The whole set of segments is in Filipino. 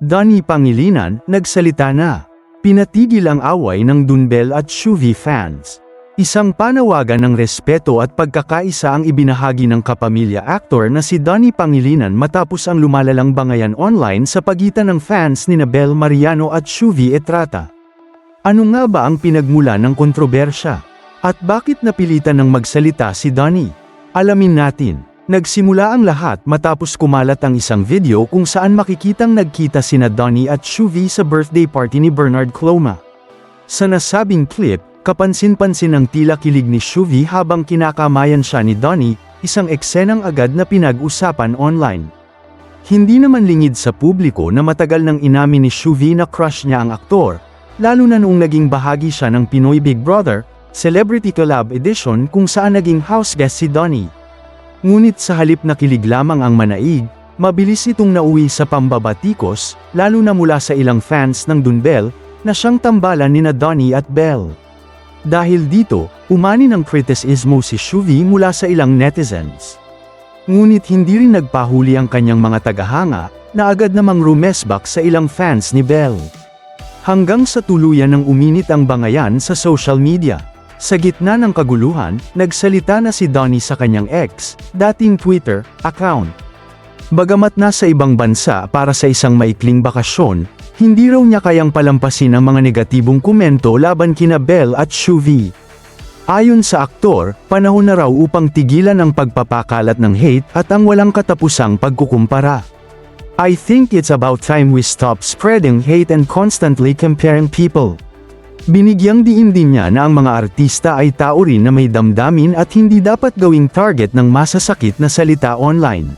Donnie Pangilinan, nagsalita na. Pinatigil ang away ng Dunbel at Shuvi fans. Isang panawagan ng respeto at pagkakaisa ang ibinahagi ng kapamilya actor na si Donnie Pangilinan matapos ang lumalalang bangayan online sa pagitan ng fans ni Bel Mariano at Shuvi Estrada. Ano nga ba ang pinagmulan ng kontrobersya? At bakit napilitan ng magsalita si Donnie? Alamin natin. Nagsimula ang lahat matapos kumalat ang isang video kung saan makikitang nagkita sina Donnie at Shuvi sa birthday party ni Bernard Cloma. Sa nasabing clip, kapansin-pansin ang tila kilig ni Shuvi habang kinakamayan siya ni Donnie, isang eksenang agad na pinag-usapan online. Hindi naman lingid sa publiko na matagal nang inamin ni Shuvi na crush niya ang aktor, lalo na noong naging bahagi siya ng Pinoy Big Brother Celebrity Collab Edition kung saan naging house guest si Donnie. Ngunit sa halip na kilig lamang ang manaig, mabilis itong nauwi sa pambabatikos, lalo na mula sa ilang fans ng Dunbel, na siyang tambalan nina Donnie at Bel. Dahil dito, umani ng kritisismo si Shuvi mula sa ilang netizens. Ngunit hindi rin nagpahuli ang kanyang mga tagahanga, na agad namang rumesbak sa ilang fans ni Bel. Hanggang sa tuluyan ng uminit ang bangayan sa social media. Sa gitna ng kaguluhan, nagsalita na si Donnie sa kanyang ex, dating Twitter, account. Bagamat nasa ibang bansa para sa isang maikling bakasyon, hindi raw niya kayang palampasin ang mga negatibong komento laban kina Bel at Shuvi. Ayon sa aktor, panahon na raw upang tigilan ang pagpapakalat ng hate at ang walang katapusang pagkukumpara. I think it's about time we stop spreading hate and constantly comparing people. Binigyang diin din niya na ang mga artista ay tao rin na may damdamin at hindi dapat gawing target ng masasakit na salita online.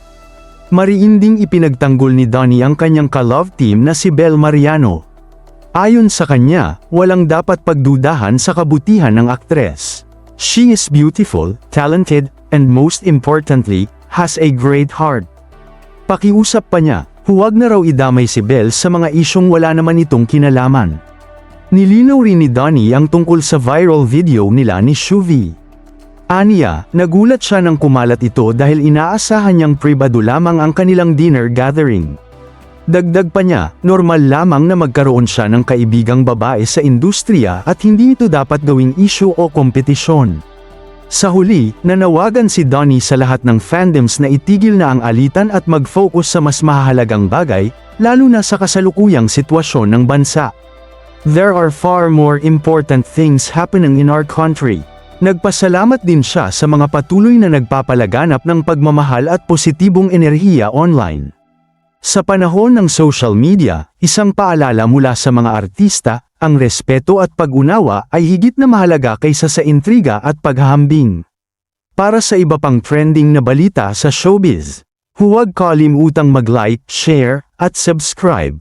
Mariinding ipinagtanggol ni Donnie ang kanyang ka-love team na si Bel Mariano. Ayon sa kanya, walang dapat pagdudahan sa kabutihan ng aktres. She is beautiful, talented, and most importantly, has a great heart. Pakiusap pa niya, huwag na raw idamay si Bel sa mga isyong wala naman itong kinalaman. Nilinaw rin ni Donnie ang tungkol sa viral video nila ni Shuvi. Aniya, nagulat siya nang kumalat ito dahil inaasahan niyang pribado lamang ang kanilang dinner gathering. Dagdag pa niya, normal lamang na magkaroon siya ng kaibigang babae sa industriya at hindi ito dapat gawing issue o kompetisyon. Sa huli, nanawagan si Donnie sa lahat ng fandoms na itigil na ang alitan at mag-focus sa mas mahalagang bagay, lalo na sa kasalukuyang sitwasyon ng bansa. There are far more important things happening in our country. Nagpasalamat din siya sa mga patuloy na nagpapalaganap ng pagmamahal at positibong enerhiya online. Sa panahon ng social media, isang paalala mula sa mga artista, ang respeto at pag-unawa ay higit na mahalaga kaysa sa intriga at paghahambing. Para sa iba pang trending na balita sa showbiz, huwag kalimutang mag-like, share, at subscribe.